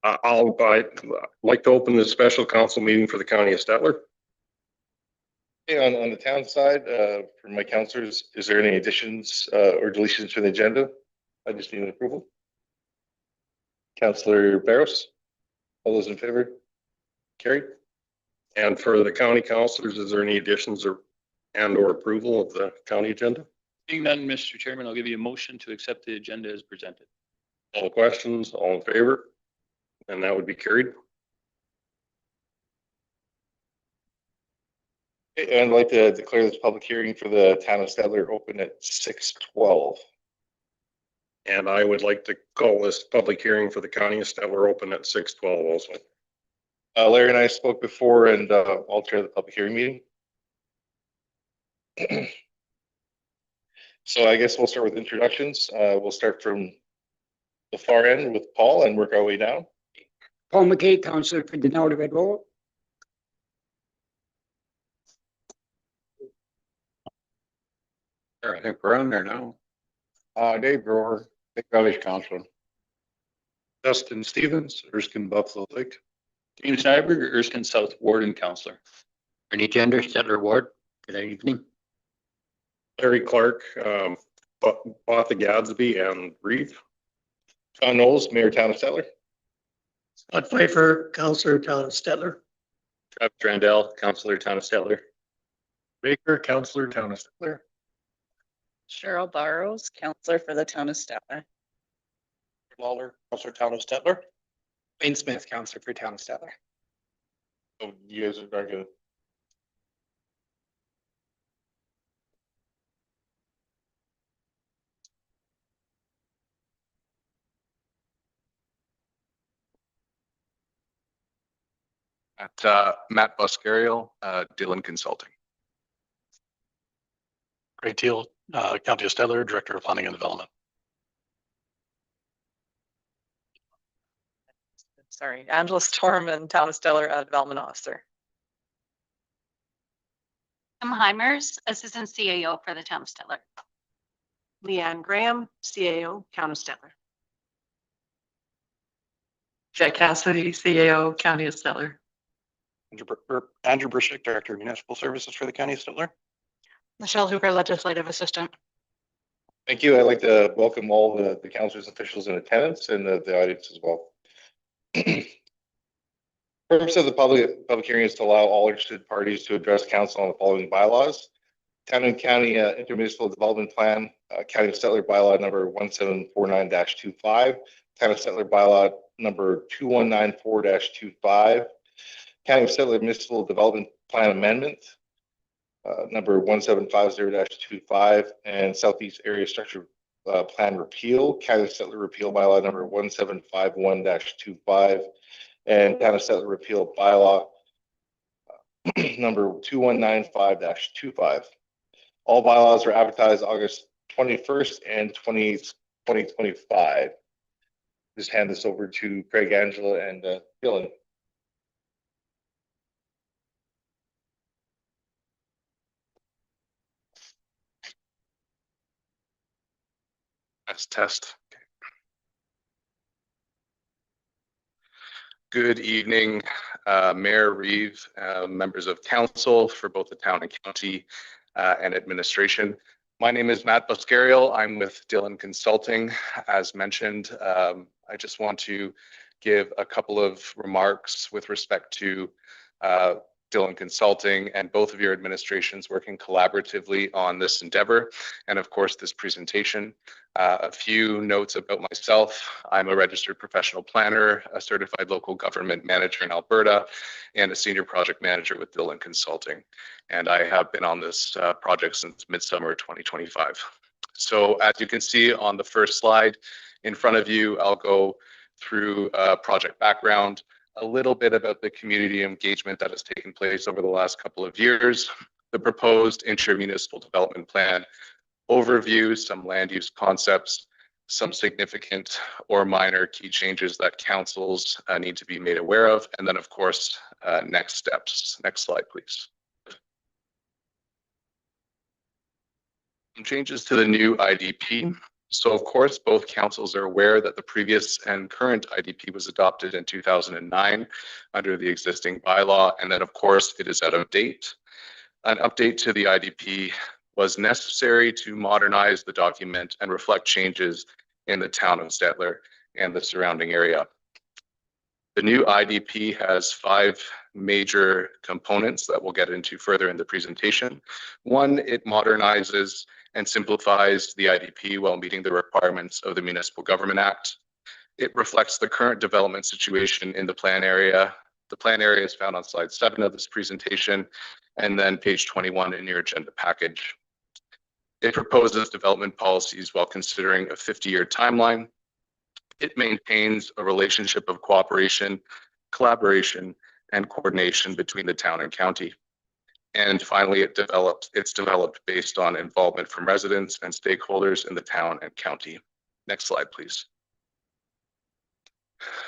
I'd like to open the special council meeting for the County of Stettler. Okay, on the town side, for my councilors, is there any additions or deletions to the agenda? I just need an approval. Councillor Barros, all those in favor? Carried. And for the county councilors, is there any additions or approval of the county agenda? Being none, Mr. Chairman, I'll give you a motion to accept the agenda as presented. All questions, all in favor? And that would be carried. Okay, and I'd like to declare this public hearing for the town of Stettler open at 6:12. And I would like to call this public hearing for the County of Stettler open at 6:12 also. Larry and I spoke before, and I'll chair the public hearing meeting. So I guess we'll start with introductions. We'll start from the far end with Paul and work our way down. Paul McKay, Councillor for Denali Red Road. I think we're on there now. Dave Brewer, Big Village Council. Dustin Stevens, Erskine Buffalo Lake. James Nyberg, Erskine South Ward and Councillor. Ernie Gender, Stettler Ward. Good evening. Larry Clark, Botha Gadsby and Reeve. John Knowles, Mayor, Town of Stettler. Scott Pfeiffer, Councillor, Town of Stettler. Travis Randell, Councillor, Town of Stettler. Baker, Councillor, Town of Stettler. Cheryl Barrows, Councillor for the Town of Stettler. Lawler, Councillor, Town of Stettler. Wayne Smith, Councillor for Town of Stettler. Oh, you guys are going. Matt Buscariel, Dillon Consulting. Great deal. County of Stettler, Director of Planning and Development. Sorry, Angela Storman, Town of Stettler, Development Officer. Tim Heimers, Assistant CAO for the Town of Stettler. Leanne Graham, CAO, Town of Stettler. Jack Cassidy, CAO, County of Stettler. Andrew Brishik, Director of Municipal Services for the County of Stettler. Michelle Hooper, Legislative Assistant. Thank you. I'd like to welcome all the councilors, officials in attendance, and the audience as well. Purpose of the public hearing is to allow all interested parties to address council on the following bylaws: Town and County Intermunicipal Development Plan, County of Stettler bylaw number 1749-25, Town of Stettler bylaw number 2194-25, County of Stettler Municipal Development Plan Amendment number 1750-25, and Southeast Area Structure Plan Repeal, County of Stettler Repeal bylaw number 1751-25, and Town of Stettler Repeal bylaw number 2195-25. All bylaws are advertised August 21st and 2025. Just hand this over to Craig, Angela, and Dylan. Test. Okay. Good evening, Mayor Reeve, members of council for both the town and county and administration. My name is Matt Buscariel. I'm with Dillon Consulting. As mentioned, I just want to give a couple of remarks with respect to Dillon Consulting and both of your administrations working collaboratively on this endeavor, and of course this presentation. A few notes about myself. I'm a registered professional planner, a certified local government manager in Alberta, and a senior project manager with Dillon Consulting. And I have been on this project since midsummer 2025. So as you can see on the first slide in front of you, I'll go through project background, a little bit about the community engagement that has taken place over the last couple of years, the proposed intermunicipal development plan overview, some land use concepts, some significant or minor key changes that councils need to be made aware of, and then of course, next steps. Next slide, please. Some changes to the new IDP. So of course, both councils are aware that the previous and current IDP was adopted in 2009 under the existing bylaw, and that of course it is out of date. An update to the IDP was necessary to modernize the document and reflect changes in the town of Stettler and the surrounding area. The new IDP has 5 major components that we'll get into further in the presentation. One, it modernizes and simplifies the IDP while meeting the requirements of the Municipal Government Act. It reflects the current development situation in the plan area. The plan area is found on slide 7 of this presentation, and then page 21 in your agenda package. It proposes development policies while considering a 50-year timeline. It maintains a relationship of cooperation, collaboration, and coordination between the town and county. And finally, it's developed based on involvement from residents and stakeholders in the town and county. Next slide, please.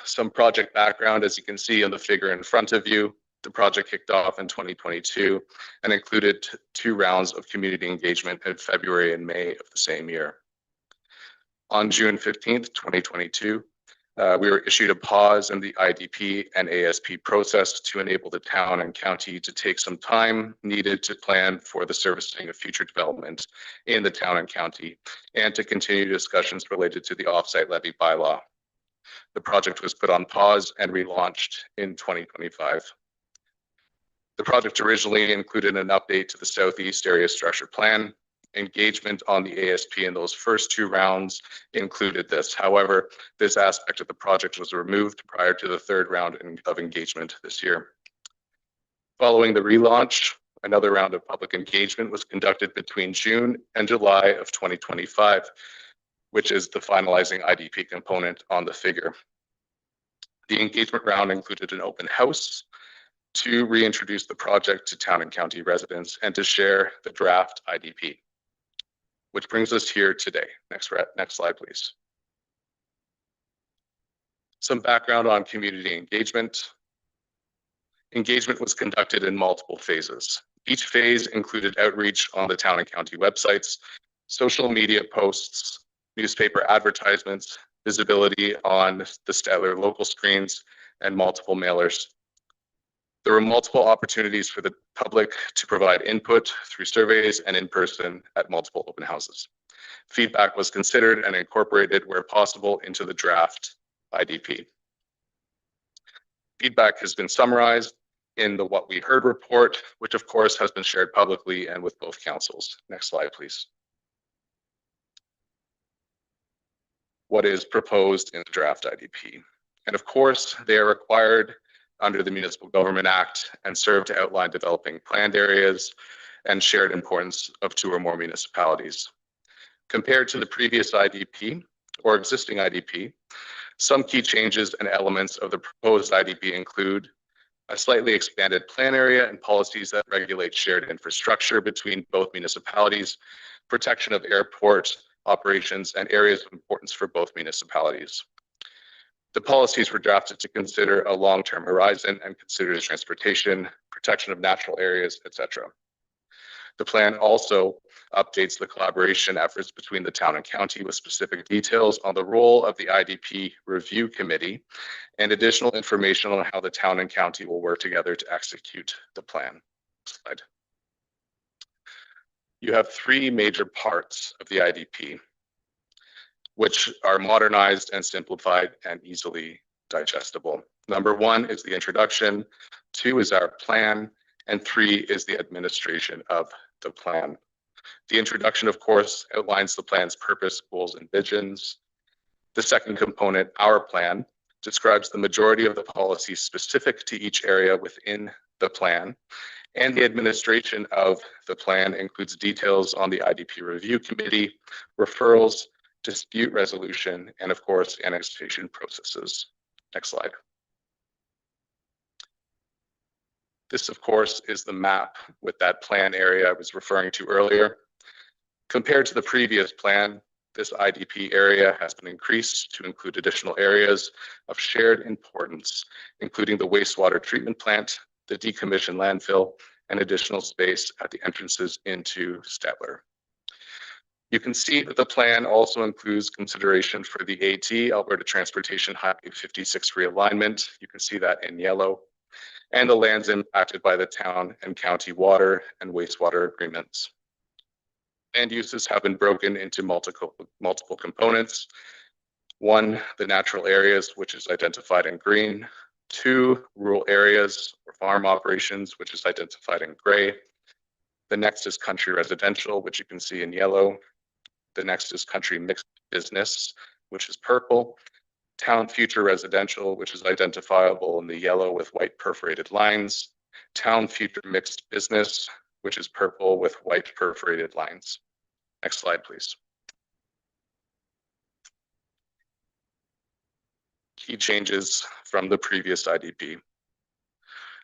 Some project background, as you can see on the figure in front of you. The project kicked off in 2022 and included 2 rounds of community engagement in February and May of the same year. On June 15th, 2022, we were issued a pause in the IDP and ASP process to enable the town and county to take some time needed to plan for the servicing of future development in the town and county and to continue discussions related to the offsite levy bylaw. The project was put on pause and relaunched in 2025. The project originally included an update to the Southeast Area Structure Plan. Engagement on the ASP in those first 2 rounds included this. However, this aspect of the project was removed prior to the 3rd round of engagement this year. Following the relaunch, another round of public engagement was conducted between June and July of 2025, which is the finalizing IDP component on the figure. The engagement round included an open house to reintroduce the project to town and county residents and to share the draft IDP. Which brings us here today. Next slide, please. Some background on community engagement. Engagement was conducted in multiple phases. Each phase included outreach on the town and county websites, social media posts, newspaper advertisements, visibility on the Stettler local screens, and multiple mailers. There were multiple opportunities for the public to provide input through surveys and in person at multiple open houses. Feedback was considered and incorporated where possible into the draft IDP. Feedback has been summarized in the What We Heard report, which of course has been shared publicly and with both councils. Next slide, please. What is proposed in the draft IDP? And of course, they are required under the Municipal Government Act and serve to outline developing planned areas and shared importance of 2 or more municipalities. Compared to the previous IDP or existing IDP, some key changes and elements of the proposed IDP include a slightly expanded plan area and policies that regulate shared infrastructure between both municipalities, protection of airport operations, and areas of importance for both municipalities. The policies were drafted to consider a long-term horizon and consider transportation, protection of natural areas, etc. The plan also updates the collaboration efforts between the town and county with specific details on the role of the IDP Review Committee and additional information on how the town and county will work together to execute the plan. Slide. You have 3 major parts of the IDP, which are modernized and simplified and easily digestible. Number 1 is the introduction, 2 is our plan, and 3 is the administration of the plan. The introduction, of course, outlines the plan's purpose, goals, and visions. The second component, our plan, describes the majority of the policies specific to each area within the plan. And the administration of the plan includes details on the IDP Review Committee, referrals, dispute resolution, and of course, annexation processes. Next slide. This, of course, is the map with that plan area I was referring to earlier. Compared to the previous plan, this IDP area has been increased to include additional areas of shared importance, including the wastewater treatment plant, the decommissioned landfill, and additional space at the entrances into Stettler. You can see that the plan also includes consideration for the AT, Alberta Transportation Highway 56 realignment. You can see that in yellow, and the lands impacted by the town and county water and wastewater agreements. Land uses have been broken into multiple components. One, the natural areas, which is identified in green. Two, rural areas or farm operations, which is identified in gray. The next is country residential, which you can see in yellow. The next is country mixed business, which is purple. Town future residential, which is identifiable in the yellow with white perforated lines. Town future mixed business, which is purple with white perforated lines. Next slide, please. Key changes from the previous IDP.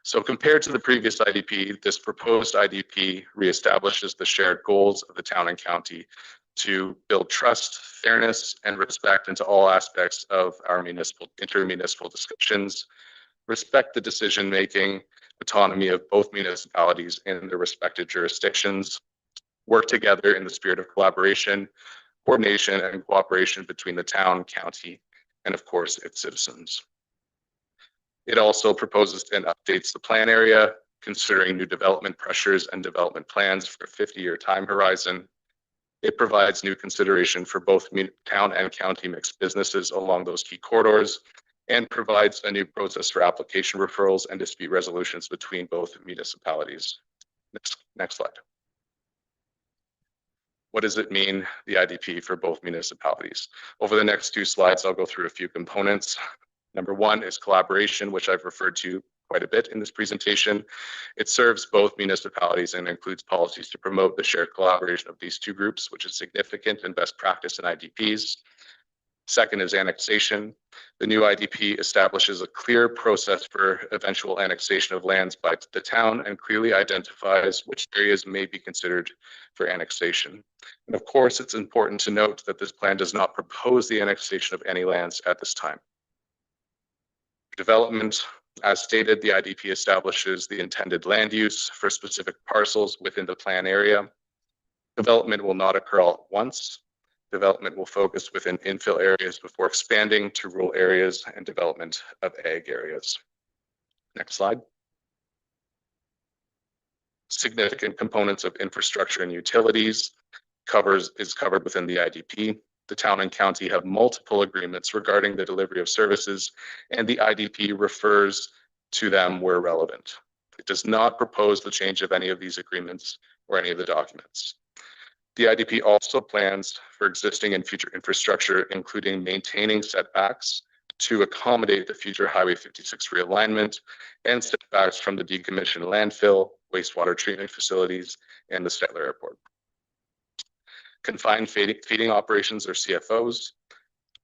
So compared to the previous IDP, this proposed IDP reestablishes the shared goals of the town and county to build trust, fairness, and respect into all aspects of our intermunicipal discussions, respect the decision-making autonomy of both municipalities in their respective jurisdictions, work together in the spirit of collaboration, coordination, and cooperation between the town, county, and of course, its citizens. It also proposes and updates the plan area, considering new development pressures and development plans for a 50-year time horizon. It provides new consideration for both town and county mixed businesses along those key corridors, and provides a new process for application referrals and dispute resolutions between both municipalities. Next slide. What does it mean, the IDP for both municipalities? Over the next 2 slides, I'll go through a few components. Number 1 is collaboration, which I've referred to quite a bit in this presentation. It serves both municipalities and includes policies to promote the shared collaboration of these 2 groups, which is significant and best practice in IDPs. Second is annexation. The new IDP establishes a clear process for eventual annexation of lands by the town and clearly identifies which areas may be considered for annexation. And of course, it's important to note that this plan does not propose the annexation of any lands at this time. Development, as stated, the IDP establishes the intended land use for specific parcels within the plan area. Development will not occur all at once. Development will focus within infill areas before expanding to rural areas and development of ag areas. Next slide. Significant components of infrastructure and utilities is covered within the IDP. The town and county have multiple agreements regarding the delivery of services, and the IDP refers to them where relevant. It does not propose the change of any of these agreements or any of the documents. The IDP also plans for existing and future infrastructure, including maintaining setbacks to accommodate the future Highway 56 realignment and setbacks from the decommissioned landfill, wastewater treatment facilities, and the Stettler Airport. Confined feeding operations, or CFOs.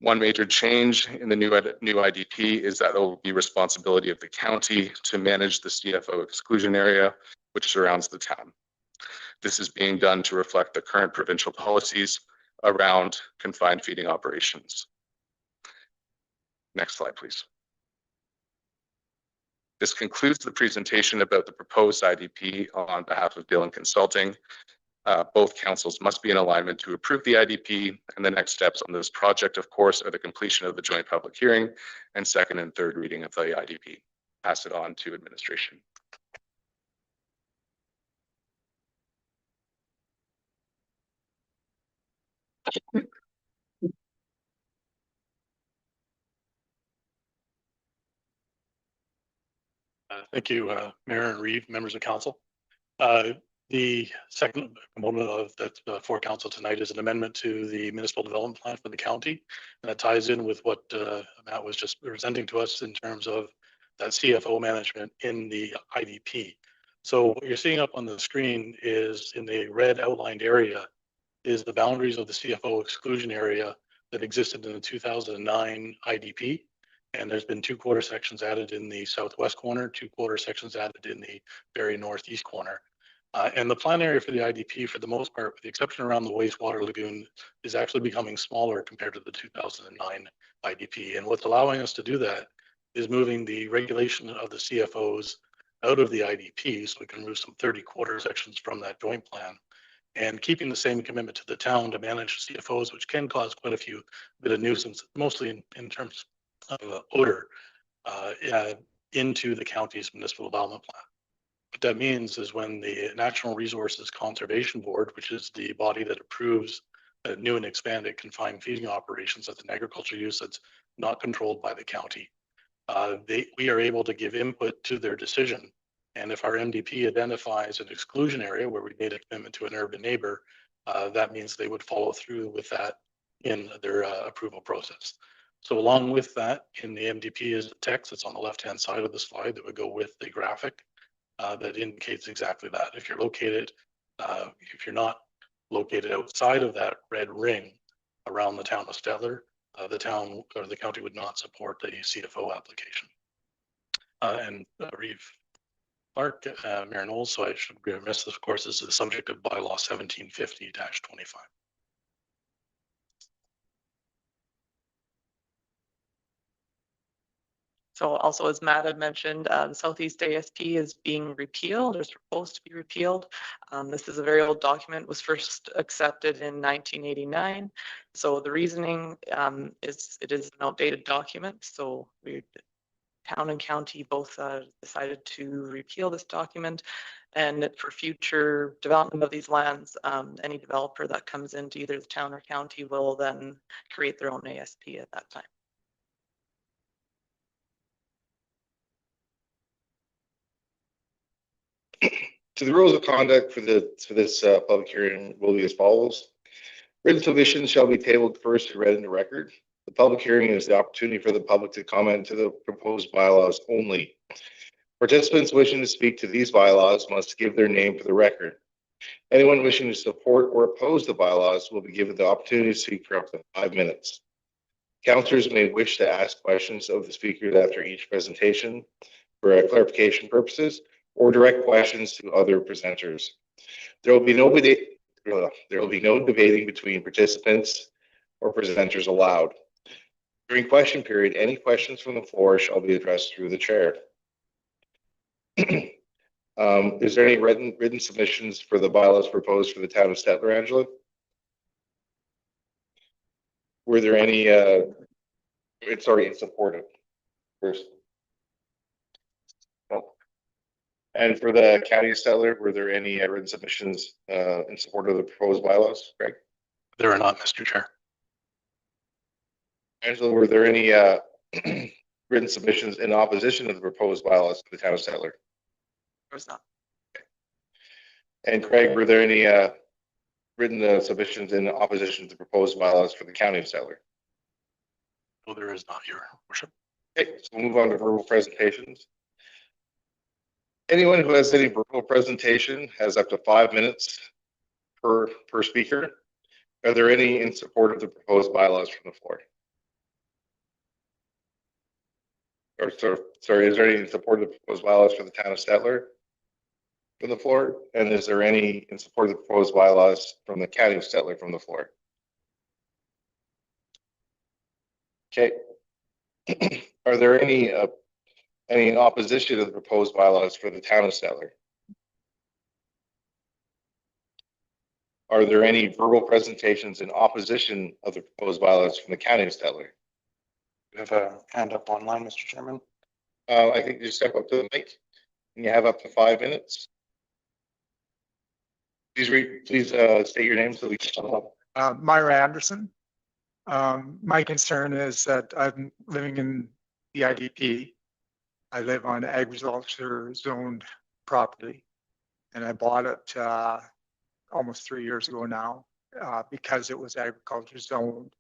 One major change in the new IDP is that it will be responsibility of the county to manage the CFO exclusion area, which surrounds the town. This is being done to reflect the current provincial policies around confined feeding operations. Next slide, please. This concludes the presentation about the proposed IDP on behalf of Dillon Consulting. Both councils must be in alignment to approve the IDP, and the next steps on this project, of course, are the completion of the joint public hearing and second and third reading of the IDP. Pass it on to administration. Thank you, Mayor and Reeve, members of council. The second component of that for council tonight is an amendment to the municipal development plan for the county. And that ties in with what Matt was just presenting to us in terms of that CFO management in the IDP. So what you're seeing up on the screen is in the red outlined area is the boundaries of the CFO exclusion area that existed in the 2009 IDP. And there's been 2 quarter sections added in the southwest corner, 2 quarter sections added in the very northeast corner. And the plan area for the IDP, for the most part, with the exception around the wastewater lagoon, is actually becoming smaller compared to the 2009 IDP. And what's allowing us to do that is moving the regulation of the CFOs out of the IDP, so we can move some 30 quarter sections from that joint plan and keeping the same commitment to the town to manage CFOs, which can cause quite a few bit of nuisance, mostly in terms of odor, into the county's municipal development plan. What that means is when the Natural Resources Conservation Board, which is the body that approves new and expanded confined feeding operations as an agriculture use that's not controlled by the county, we are able to give input to their decision. And if our MDP identifies an exclusion area where we made a commitment to an urban neighbor, that means they would follow through with that in their approval process. So along with that, in the MDP is the text that's on the left-hand side of the slide that would go with the graphic that indicates exactly that. If you're located, if you're not located outside of that red ring around the town of Stettler, the town or the county would not support the CFO application. And Reeve Clark, Mayor Knowles, so I should be remiss, of course, this is the subject of bylaw 1750-25. So also, as Matt had mentioned, the Southeast ASP is being repealed or is proposed to be repealed. This is a very old document, was first accepted in 1989. So the reasoning is it is an outdated document. So town and county both decided to repeal this document, and for future development of these lands, any developer that comes into either the town or county will then create their own ASP at that time. To the rules of conduct for this public hearing will be as follows. Written submissions shall be tabled first and read into record. The public hearing is the opportunity for the public to comment to the proposed bylaws only. Participants wishing to speak to these bylaws must give their name for the record. Anyone wishing to support or oppose the bylaws will be given the opportunity to speak for up to 5 minutes. Councillors may wish to ask questions of the speakers after each presentation for clarification purposes, or direct questions to other presenters. There will be no debating between participants or presenters allowed. During question period, any questions from the floor shall be addressed through the chair. Is there any written submissions for the bylaws proposed for the town of Stettler, Angela? Were there any, it's already supported first. No. And for the county of Stettler, were there any written submissions in support of the proposed bylaws, Greg? There are not, Mr. Chair. Angela, were there any written submissions in opposition to the proposed bylaws for the town of Stettler? There was not. And Craig, were there any written submissions in opposition to the proposed bylaws for the county of Stettler? No, there is not, Your Worship. Okay, so we'll move on to verbal presentations. Anyone who has any verbal presentation has up to 5 minutes per speaker. Are there any in support of the proposed bylaws from the floor? Or sorry, is there any in support of the proposed bylaws for the town of Stettler from the floor? And is there any in support of the proposed bylaws from the county of Stettler from the floor? Okay. Are there any in opposition to the proposed bylaws for the town of Stettler? Are there any verbal presentations in opposition of the proposed bylaws from the county of Stettler? We have a hand up online, Mr. Chairman. I think you step up to the mic and you have up to 5 minutes. Please state your name so we can. Myra Anderson. My concern is that I'm living in the IDP. I live on agriculture zoned property, and I bought it almost 3 years ago now because it was agriculture zoned.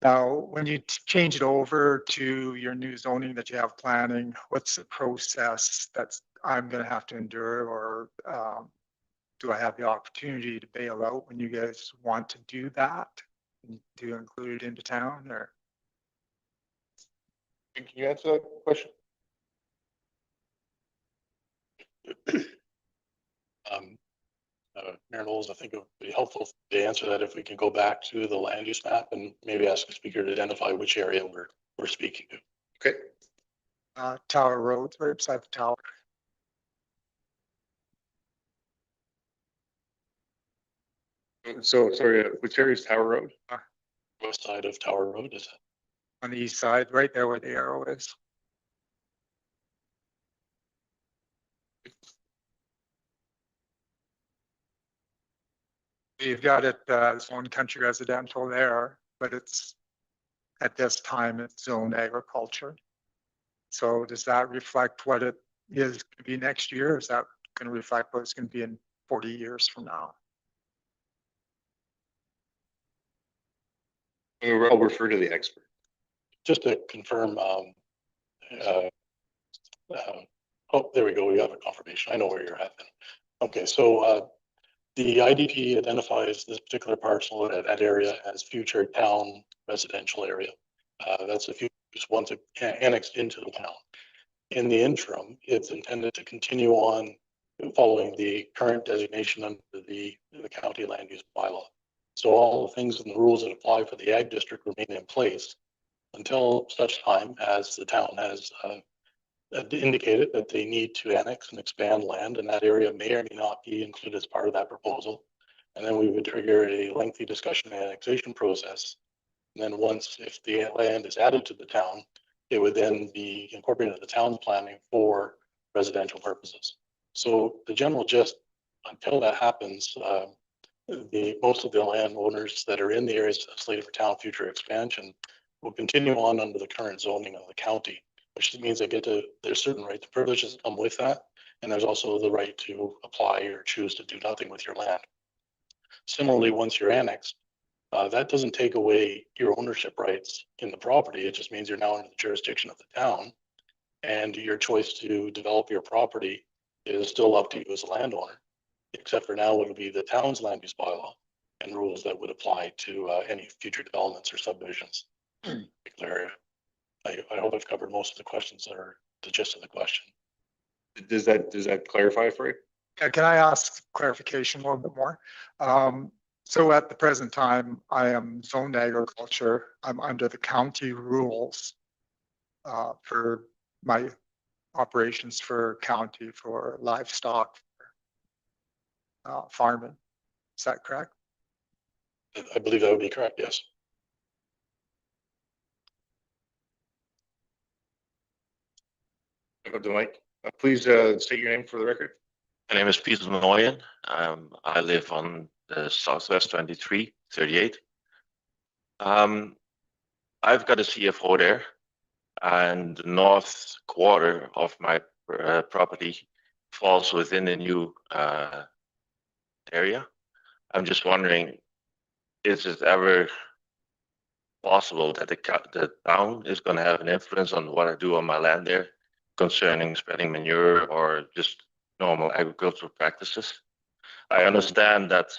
Now, when you change it over to your new zoning that you have planning, what's the process that I'm going to have to endure, or do I have the opportunity to bail out when you guys want to do that, to include it into town? Or Can you answer that question? Mayor Knowles, I think it would be helpful to answer that if we can go back to the land use map and maybe ask the speaker to identify which area we're speaking to. Okay. Tower Road, right beside the tower. So, sorry, which area is Tower Road? West side of Tower Road is On the east side, right there where the arrow is. You've got it, zone country residential there, but it's, at this time, it's zoned agriculture. So does that reflect what it is to be next year? Or is that going to reflect what it's going to be in 40 years from now? I'll refer to the expert. just to confirm, oh, there we go. We got a confirmation. I know where you're at then. Okay, so the IDP identifies this particular parcel at that area as future town residential area. That's if you just want to annex into the town. In the interim, it's intended to continue on following the current designation under the county land use bylaw. So all the things and the rules that apply for the ag district remain in place until such time as the town has indicated that they need to annex and expand land, and that area may or may not be included as part of that proposal. And then we would trigger a lengthy discussion and annexation process. And then once, if the land is added to the town, it would then be incorporated into the town's planning for residential purposes. So the general gist, until that happens, most of the landowners that are in the areas slated for town future expansion will continue on under the current zoning of the county, which means they get to, there's certain rights and privileges that come with that. And there's also the right to apply or choose to do nothing with your land. Similarly, once you're annexed, that doesn't take away your ownership rights in the property. It just means you're now under the jurisdiction of the town, and your choice to develop your property is still up to you as a landowner, except for now it would be the town's land use bylaw and rules that would apply to any future developments or subdivisions. Area. I hope I've covered most of the questions that are the gist of the question. Does that clarify for you? Can I ask clarification a little bit more? So at the present time, I am zoned agriculture. I'm under the county rules for my operations for county, for livestock, farming. Is that correct? I believe that would be correct, yes. Up to Mike. Please state your name for the record. My name is Peter Nooyen. I live on the Southwest 2338. I've got a CFO there, and the north quarter of my property falls within the new area. I'm just wondering, is it ever possible that the town is going to have an influence on what I do on my land there concerning spreading manure or just normal agricultural practices? I understand that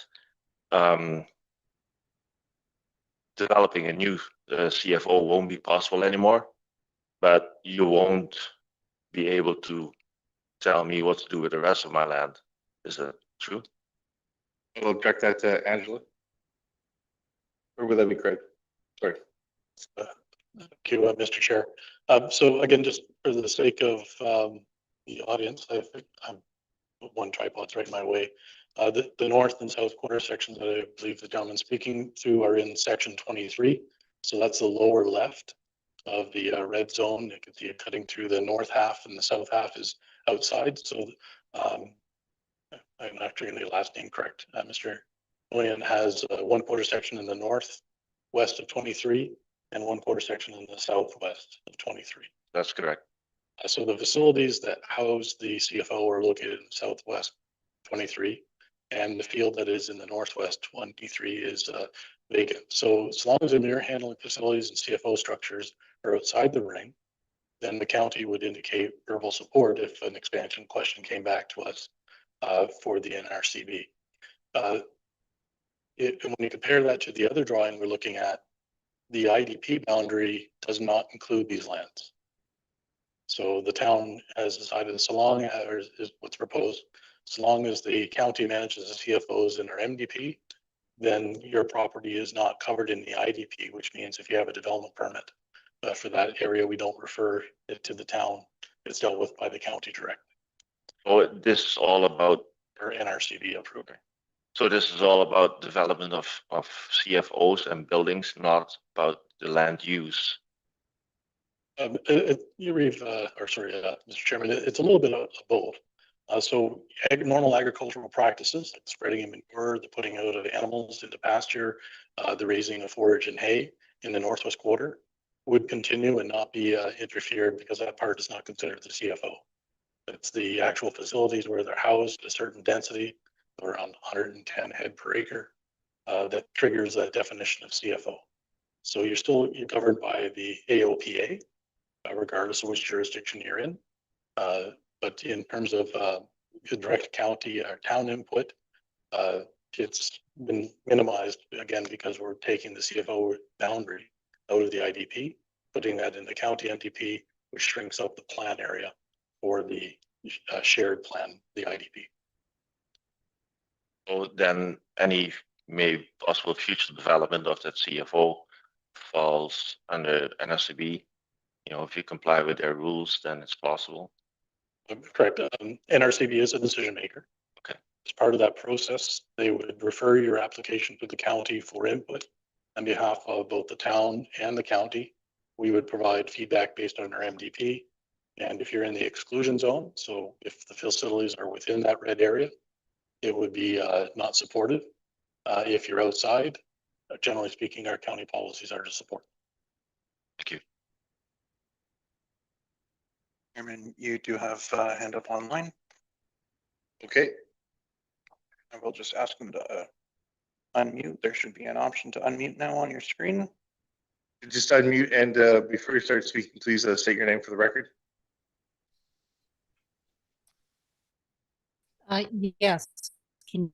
developing a new CFO won't be possible anymore, but you won't be able to tell me what to do with the rest of my land. Is that true? We'll direct that to Angela. Or would that be Craig? Sorry. Thank you, Mr. Chair. So again, just for the sake of the audience, I'm one tripod's right my way. The north and south quarter sections that I believe the gentleman speaking to are in section 23. So that's the lower left of the red zone. You can see it cutting through the north half, and the south half is outside. So I'm not getting the last name correct. Mr. William has one quarter section in the north west of 23 and one quarter section in the southwest of 23. That's correct. So the facilities that house the CFO are located in southwest 23, and the field that is in the northwest 23 is vacant. So as long as the manure handling facilities and CFO structures are outside the ring, then the county would indicate verbal support if an expansion question came back to us for the NRCB. And when you compare that to the other drawing we're looking at, the IDP boundary does not include these lands. So the town has decided, so long as is what's proposed, so long as the county manages the CFOs in our MDP, then your property is not covered in the IDP, which means if you have a development permit for that area, we don't refer it to the town. It's dealt with by the county directly. So this is all about Or NRCB approval. So this is all about development of CFOs and buildings, not about the land use. You read, Mr. Chairman, it's a little bit of both. So normal agricultural practices, like spreading of manure, the putting out of animals into pasture, the raising of forage and hay in the northwest quarter would continue and not be interfered because that part is not considered the CFO. It's the actual facilities where they're housed at a certain density, around 110 head per acre, that triggers that definition of CFO. So you're covered by the AOPA, regardless of which jurisdiction you're in. But in terms of direct county or town input, it's been minimized again because we're taking the CFO boundary out of the IDP, putting that in the county NDP, which shrinks up the plan area for the shared plan, the IDP. So then any maybe possible future development of that CFO falls under NRCB. You know, if you comply with their rules, then it's possible. Correct. NRCB is a decision maker. Okay. As part of that process, they would refer your application to the county for input on behalf of both the town and the county. We would provide feedback based on our MDP. And if you're in the exclusion zone, so if the facilities are within that red area, it would be not supported. If you're outside, generally speaking, our county policies are to support. Thank you. Chairman, you do have a hand up online. Okay, I will just ask them to unmute. There should be an option to unmute now on your screen. just unmute and before you start speaking, please state your name for the record. Yes. Can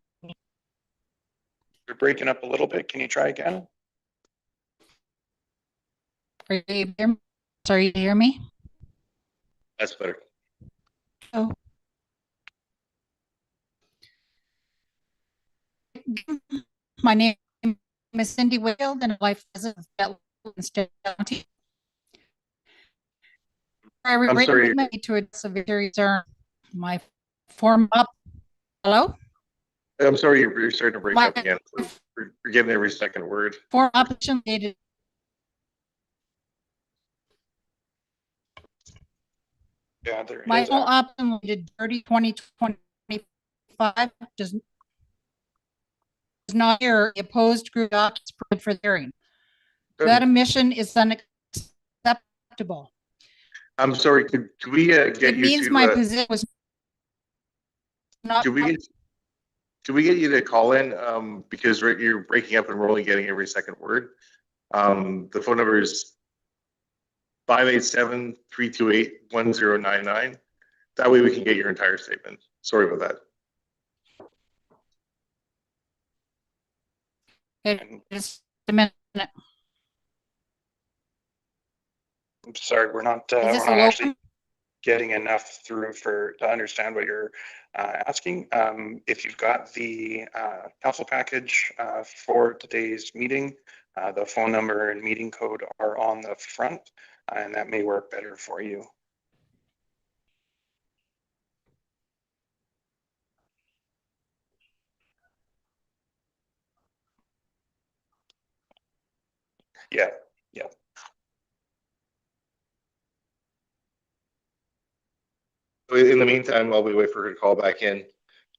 You're breaking up a little bit. Can you try again? are you hear me? Sorry, you hear me? That's better. Oh. My name is Cindy Wild and life resident of County. I'm sorry. To address a very concern. My form up. Hello? I'm sorry, you're starting to break up again. We're getting every second word. Form option dated. Yeah, there My is. whole option dated 30/20/25 does not hear opposed group documents for the hearing. That omission is unacceptable. I'm sorry, could we get It you means to my position was not. could we get you to call in because you're breaking up and we're only getting every second word. The phone number is 587-328-1099. That way we can get your entire statement. Sorry about that. Just a minute. I'm sorry, we're not actually getting enough through to understand what you're asking. If you've got the council package for today's meeting, the phone number and meeting code are on the front, and that may work better for you. Yeah, yeah. In the meantime, while we wait for her to call back in,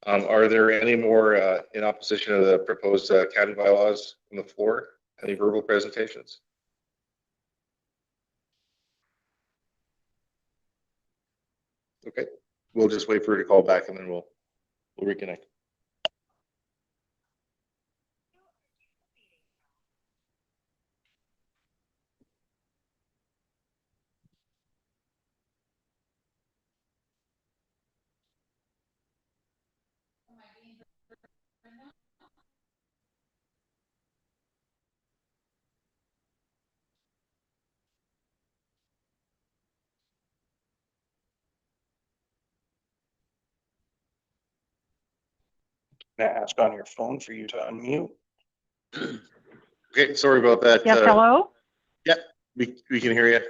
are there any more in opposition to the proposed county bylaws on the floor? Any verbal presentations? Okay, we'll just wait for her to call back and then we'll reconnect. Ask on your phone for you to unmute. Okay, sorry about that. Yes, hello? Yeah, we can hear you.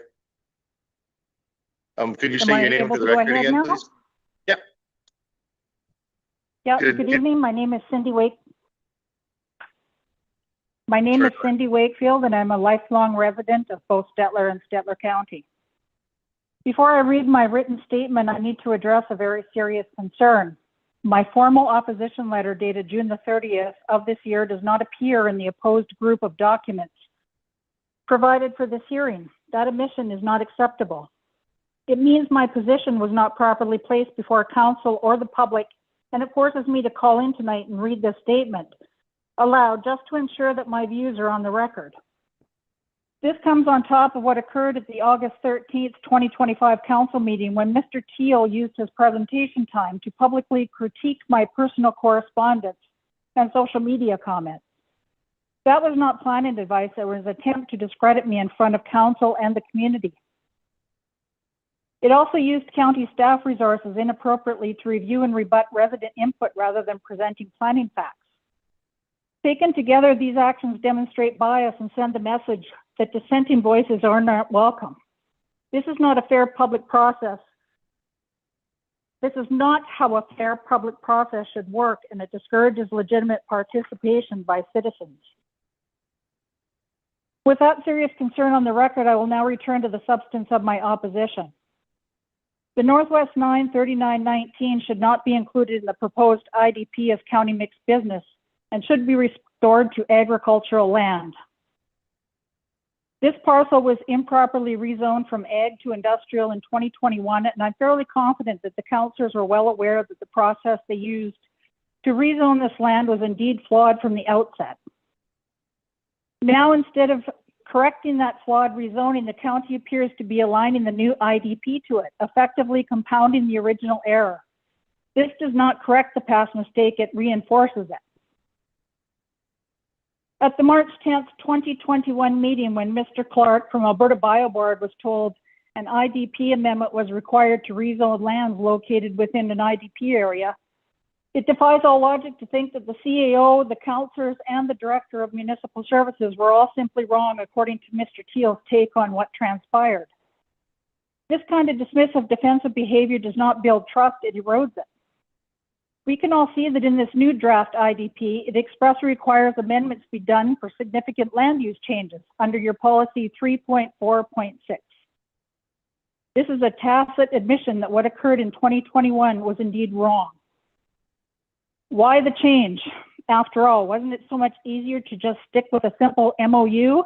Could you Am say I your name able for the to go record ahead again, now? please? Yep. Yeah, Good. good evening. My name is Cindy Wake. My name is Sure. Cindy Wakefield, and I'm a lifelong resident of both Stettler and Stettler County. Before I read my written statement, I need to address a very serious concern. My formal opposition letter dated June the 30th of this year does not appear in the opposed group of documents provided for this hearing. That omission is not acceptable. It means my position was not properly placed before council or the public, and it forces me to call in tonight and read this statement aloud just to ensure that my views are on the record. This comes on top of what occurred at the August 13th, 2025 council meeting when Mr. Teal used his presentation time to publicly critique my personal correspondence and social media comments. That was not planning advice. It was an attempt to discredit me in front of council and the community. It also used county staff resources inappropriately to review and rebut resident input rather than presenting planning facts. Taken together, these actions demonstrate bias and send the message that dissenting voices are not welcome. This is not a fair public process. This is not how a fair public process should work, and it discourages legitimate participation by citizens. With that serious concern on the record, I will now return to the substance of my opposition. The Northwest 93919 should not be included in the proposed IDP as county mixed business and should be restored to agricultural land. This parcel was improperly rezoned from ag to industrial in 2021, and I'm fairly confident that the councillors were well aware that the process they used to rezone this land was indeed flawed from the outset. Now, instead of correcting that flawed rezoning, the county appears to be aligning the new IDP to it, effectively compounding the original error. This does not correct the past mistake, it reinforces it. At the March 10th, 2021 meeting, when Mr. Clark from Alberta Bio Board was told an IDP amendment was required to rezone lands located within an IDP area, it defies all logic to think that the CAO, the councillors, and the Director of Municipal Services were all simply wrong according to Mr. Teal's take on what transpired. This kind of dismissive defensive behavior does not build trust, it erodes it. We can all see that in this new draft IDP, it expressly requires amendments be done for significant land use changes under your policy 3.4.6. This is a tacit admission that what occurred in 2021 was indeed wrong. Why the change? After all, wasn't it so much easier to just stick with a simple MOU,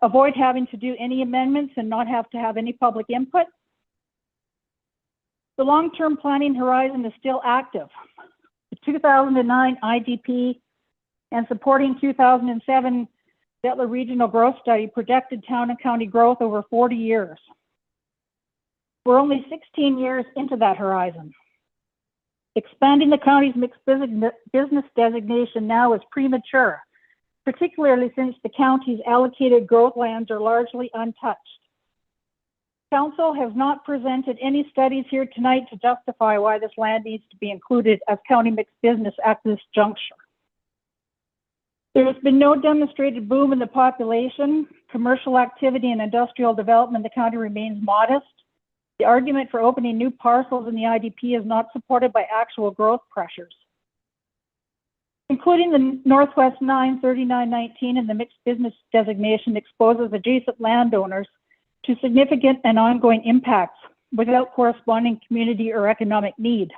avoid having to do any amendments and not have to have any public input? The long-term planning horizon is still active. The 2009 IDP and supporting 2007 Stettler Regional Growth Study projected town and county growth over 40 years. We're only 16 years into that horizon. Expanding the county's mixed business designation now is premature, particularly since the county's allocated growth lands are largely untouched. Council has not presented any studies here tonight to justify why this land needs to be included as county mixed business at this juncture. There has been no demonstrated boom in the population. Commercial activity and industrial development in the county remains modest. The argument for opening new parcels in the IDP is not supported by actual growth pressures. Including the Northwest 93919 and the mixed business designation exposes adjacent landowners to significant and ongoing impacts without corresponding community or economic need.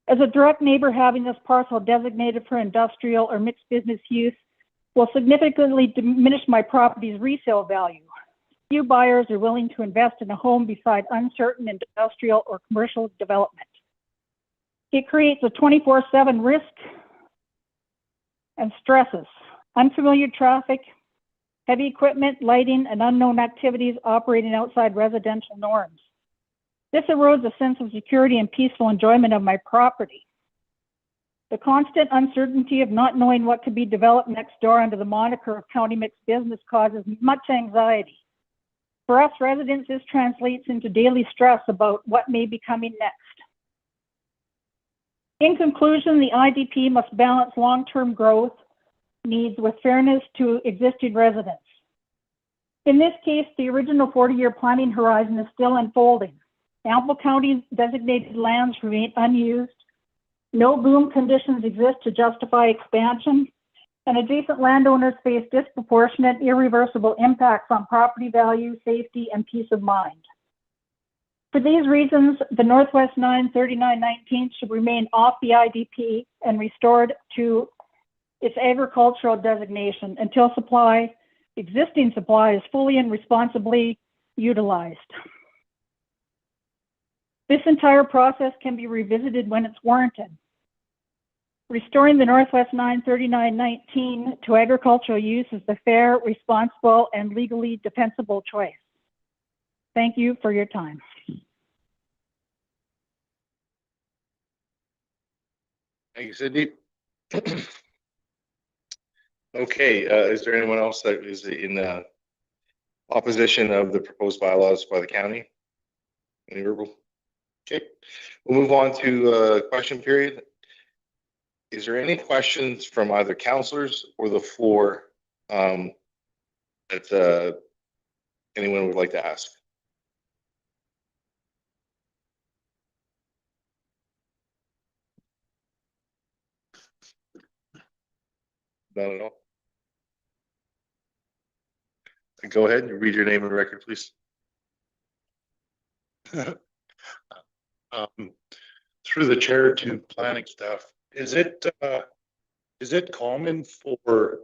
As a direct neighbor, having this parcel designated for industrial or mixed business use will significantly diminish my property's resale value. Few buyers are willing to invest in a home beside uncertain industrial or commercial development. It creates a 24/7 risk and stresses, unfamiliar traffic, heavy equipment, lighting, and unknown activities operating outside residential norms. This erodes a sense of security and peaceful enjoyment of my property. The constant uncertainty of not knowing what could be developed next door under the moniker of county mixed business causes much anxiety. For us residents, this translates into daily stress about what may be coming next. In conclusion, the IDP must balance long-term growth needs with fairness to existing residents. In this case, the original 40-year planning horizon is still unfolding. Ample county designated lands remain unused. No boom conditions exist to justify expansion, and adjacent landowners face disproportionate, irreversible impacts on property value, safety, and peace of mind. For these reasons, the Northwest 9 3919 should remain off the IDP and restored to its agricultural designation until existing supply is fully and responsibly utilized. This entire process can be revisited when it's warranted. Restoring the Northwest 9 3919 to agricultural use is the fair, responsible, and legally defensible choice. Thank you for your time. Thank you, Cindy. Okay, is there anyone else that is in opposition of the proposed bylaws by the county? Any verbal? Okay, we'll move on to question period. Is there any questions from either councilors or the floor that anyone would like to ask? Not at all. Go ahead and read your name and record, please. Through the chair to planning staff, is it common for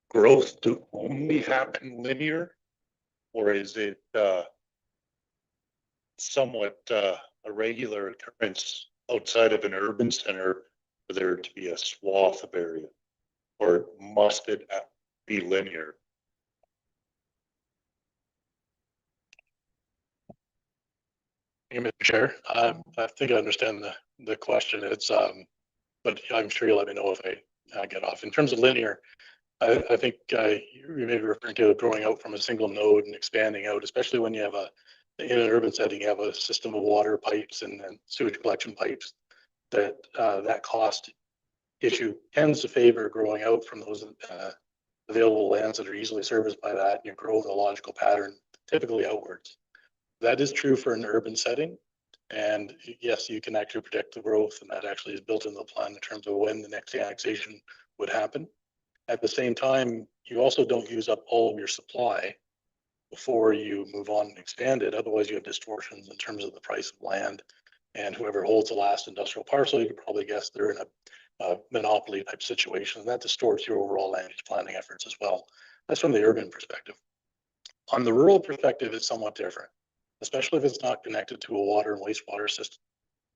growth to only happen linear? Or is it somewhat a regular occurrence outside of an urban center for there to be a swath of area? Or must it be linear? Mr. Chair, I think I understand the question. It's but I'm sure you'll let me know if I get off. In terms of linear, I think you may be referring to growing out from a single node and expanding out, especially when you have in an urban setting, you have a system of water pipes and sewage collection pipes. That cost issue tends to favor growing out from those available lands that are easily serviced by that. You grow the logical pattern, typically outwards. That is true for an urban setting. And yes, you can actually predict the growth, and that actually is built into the plan in terms of when the next annexation would happen. At the same time, you also don't use up all of your supply before you move on and expand it. Otherwise, you have distortions in terms of the price of land. And whoever holds the last industrial parcel, you could probably guess they're in a monopoly type situation. And that distorts your overall land use planning efforts as well. That's from the urban perspective. On the rural perspective, it's somewhat different, especially if it's not connected to a water and wastewater system.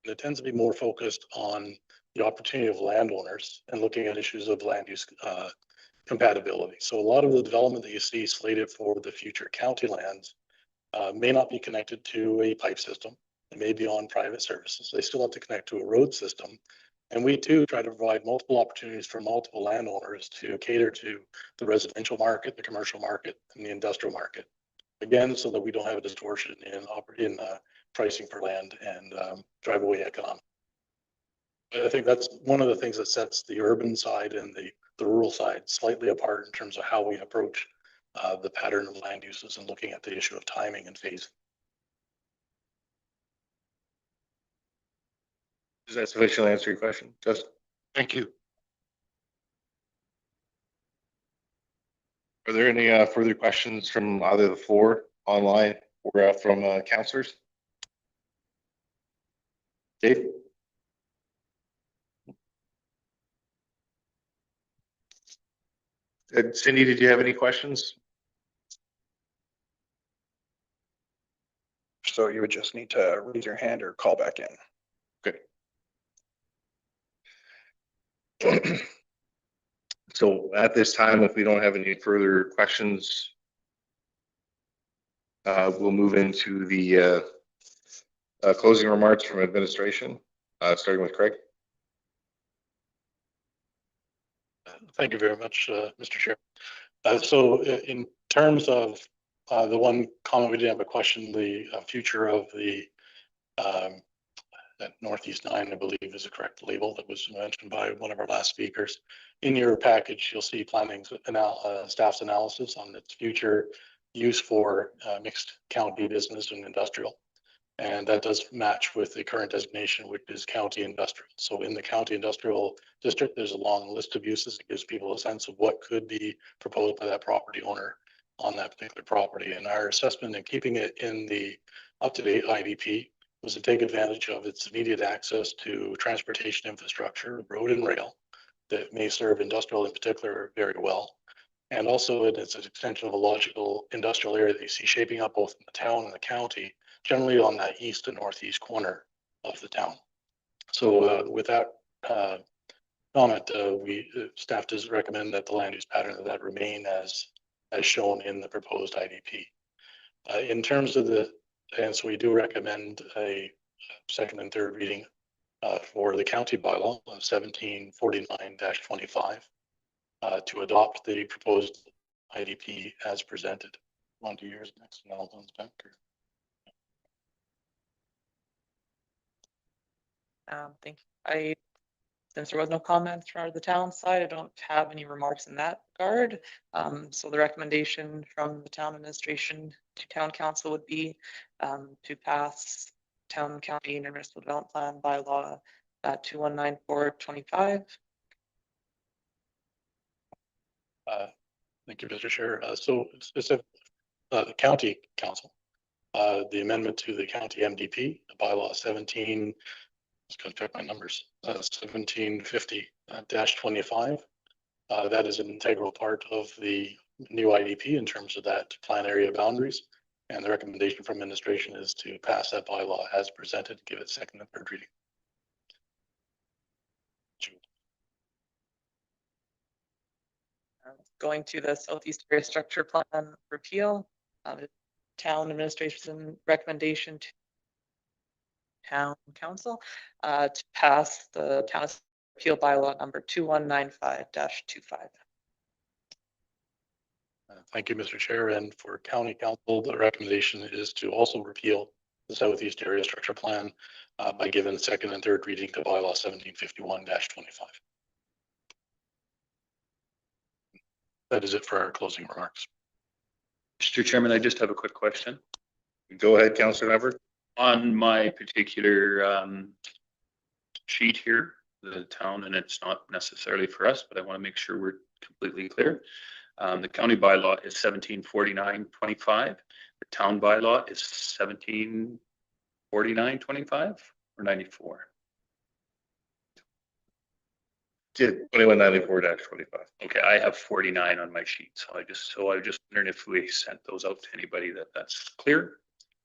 And it tends to be more focused on the opportunity of landowners and looking at issues of land use compatibility. So a lot of the development that you see slated for the future county lands may not be connected to a pipe system. It may be on private services. They still have to connect to a road system. And we too try to provide multiple opportunities for multiple landowners to cater to the residential market, the commercial market, and the industrial market. Again, so that we don't have a distortion in pricing for land and drive away economics. I think that's one of the things that sets the urban side and the rural side slightly apart in terms of how we approach the pattern of land uses and looking at the issue of timing and phasing. Does that sufficiently answer your question, Justin? Thank you. Are there any further questions from either the floor, online, or from councilors? Dave? Cindy, did you have any questions? So you would just need to raise your hand or call back in. Okay. So at this time, if we don't have any further questions, we'll move into the closing remarks from administration, starting with Craig. Thank you very much, Mr. Chair. So in terms of the one comment we did have a question, the future of the that Northeast 9, I believe, is a correct label that was mentioned by one of our last speakers. In your package, you'll see planning staff's analysis on its future use for mixed county business and industrial. And that does match with the current designation, which is county industrial. So in the county industrial district, there's a long list of uses that gives people a sense of what could be proposed by that property owner on that particular property. And our assessment in keeping it in the up-to-date IDP was to take advantage of its immediate access to transportation infrastructure, road and rail, that may serve industrial in particular very well. And also it's an extension of a logical industrial area that you see shaping up both in the town and the county, generally on that east and northeast corner of the town. So with that comment, staff does recommend that the land use pattern of that remain as shown in the proposed IDP. In terms of and so we do recommend a second and third reading for the county bylaw of 1749-25 to adopt the proposed IDP as presented. Want to do yours next and I'll bounce back? Thank you. Since there was no comments from the town side, I don't have any remarks in that regard. So the recommendation from the town administration to town council would be to pass town county intermunicipal development plan bylaw at 2194-25. Thank you, Mr. Chair. So specific, the county council, the amendment to the county MDP, the bylaw 17, let's go check my numbers, 1750-25. That is an integral part of the new IDP in terms of that plan area boundaries. And the recommendation from administration is to pass that bylaw as presented, give it second and third reading. Going to the Southeast Area Structure Plan repeal, town administration recommendation to town council to pass the town appeal bylaw number 2195-25. Thank you, Mr. Chair. And for county council, the recommendation is to also repeal the Southeast Area Structure Plan by giving second and third reading to bylaw 1751-25. That is it for our closing remarks. Mr. Chairman, I just have a quick question. Go ahead, Councillor Everett. On my particular sheet here, the town, and it's not necessarily for us, but I want to make sure we're completely clear. The county bylaw is 1749-25. The town bylaw is 1749-25 or 94. 2194-25. Okay, I have 49 on my sheet, so I just wondering if we sent those out to anybody that's clear.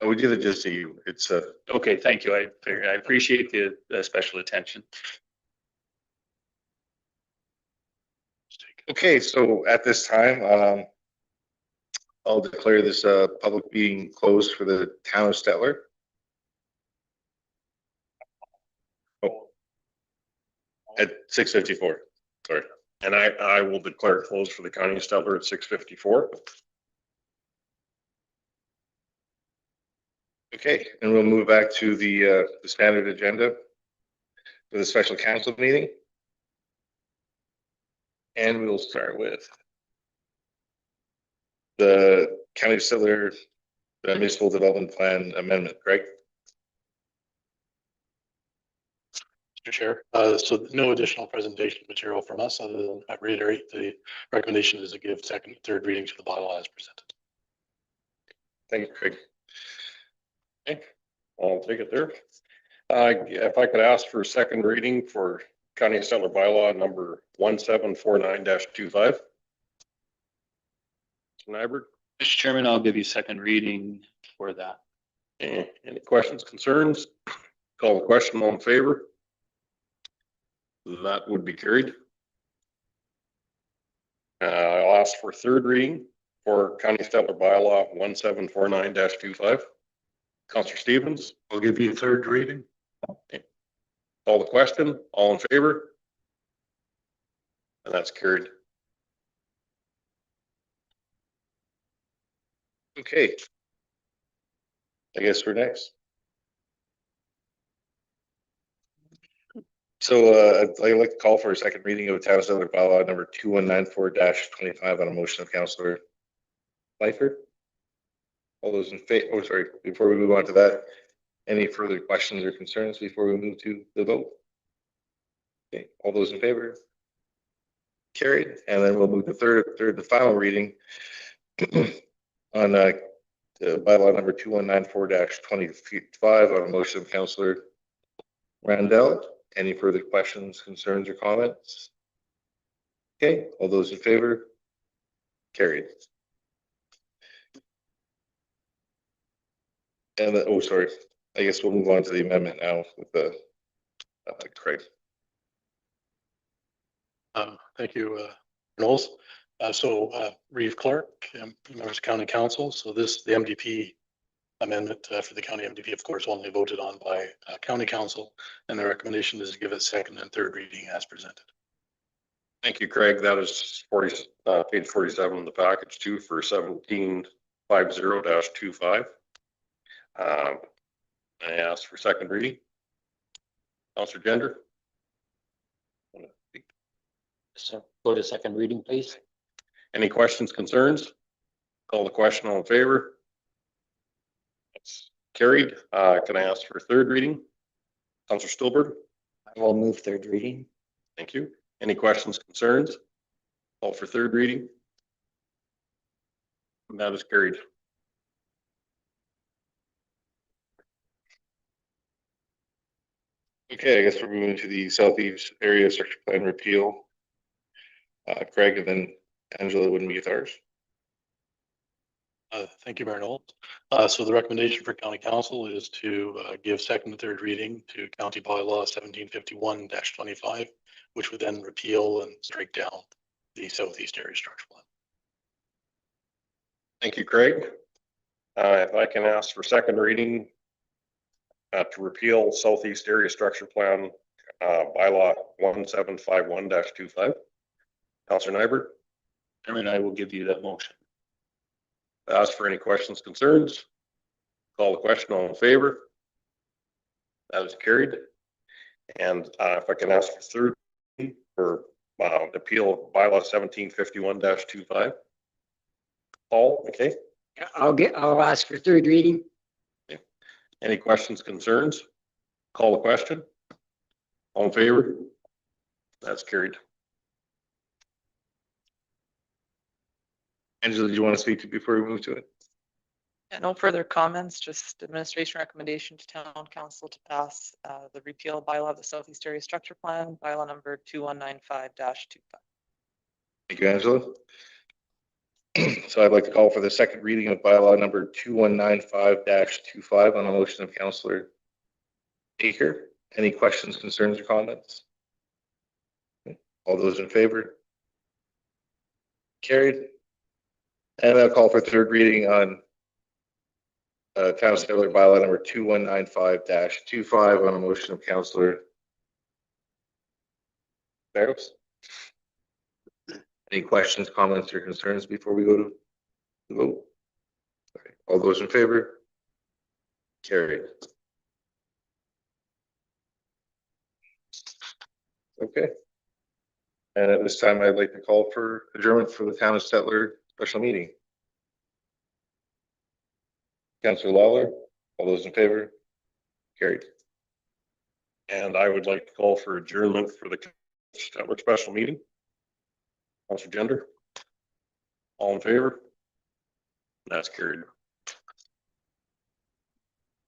We did it just to you. It's okay. Thank you. I appreciate the special attention. okay. So at this time, I'll declare this public meeting closed for the town of Stettler. Oh, at 6:54. Sorry. And I will declare it closed for the county of Stettler at 6:54. Okay, and we'll move back to the standard agenda for the special council meeting. And we'll start with the County of Stettler Municipal Development Plan Amendment. Greg? Mr. Chair, so no additional presentation material from us other than I reiterate the recommendation is to give second and third reading to the bylaw as presented. Thank you, Craig. Okay, I'll take it there. If I could ask for a second reading for County of Stettler bylaw number 1749-25. Nyberg. Mr. Chairman, I'll give you second reading for that. Any questions, concerns? Call the question, all in favor? That would be carried. I'll ask for third reading for County of Stettler bylaw 1749-25. Councillor Stevens. I'll give you third reading. Okay. Call the question, all in favor? And that's carried. Okay. I guess we're next. So I'd like to call for a second reading of the town of Stettler bylaw number 2194-25 on a motion of Councillor Lyford. All those in favor, oh sorry, before we move on to that, Any further questions or concerns before we move to the vote? Okay, all those in favor? Carried, and then we'll move to the final reading on the bylaw number 2194-25 on a motion of Councillor Randell. Any further questions, concerns, or comments? Okay, all those in favor? Carried. And oh, sorry, I guess we'll move on to the amendment now with the Craig. Thank you, Knowles. Reeve Clark, members of County Council. So the MDP amendment for the county MDP, of course, only voted on by County Council, and the recommendation is to give it second and third reading as presented. Thank you, Craig. That is page 47 of the package too for 1750-25. I asked for second reading. Councillor Gender. So go to second reading, please. Any questions, concerns? Call the question. All in favor? That's carried. Can I ask for third reading? Councillor Stillberg. I will move third reading. Thank you. Any questions, concerns? Call for third reading. And that is carried. Okay, I guess we're moving to the Southeast Area Structure Plan repeal. Craig, and then Angela wouldn't be with ours. Thank you, Mayor Knowles. So the recommendation for County Council is to give second and third reading to County Bylaw 1751-25, which would then repeal and strike down the Southeast Area Structure Plan. Thank you, Craig. If I can ask for second reading to repeal Southeast Area Structure Plan bylaw 1751-25. Councillor Nyberg. Chairman, I will give you that motion. Ask for any questions, concerns. Call the question. All in favor? That is carried. And if I can ask for third reading for appeal bylaw 1751-25. Paul, okay. I'll ask for third reading. Okay. Any questions, concerns? Call the question. All in favor? That's carried. Angela, do you want to speak to before we move to it? Yeah, no further comments, just administration recommendation to town council to pass the repeal bylaw of the Southeast Area Structure Plan, bylaw number 2195-25. Thank you, Angela. So I'd like to call for the second reading of bylaw number 2195-25 on a motion of Councillor Baker. Any questions, concerns, or comments? All those in favor? Carried. And I'll call for third reading on Town of Stellar bylaw number 2195-25 on a motion of Councillor Barros. Any questions, comments, or concerns before we go to the vote? Okay. All those in favor? Carried. Okay. And at this time, I'd like to call for adjournment for the Town of Stettler special meeting. Councillor Lawler, all those in favor? Carried. And I would like to call for adjournment for the Stettler special meeting. Councillor Gender. All in favor? That's carried.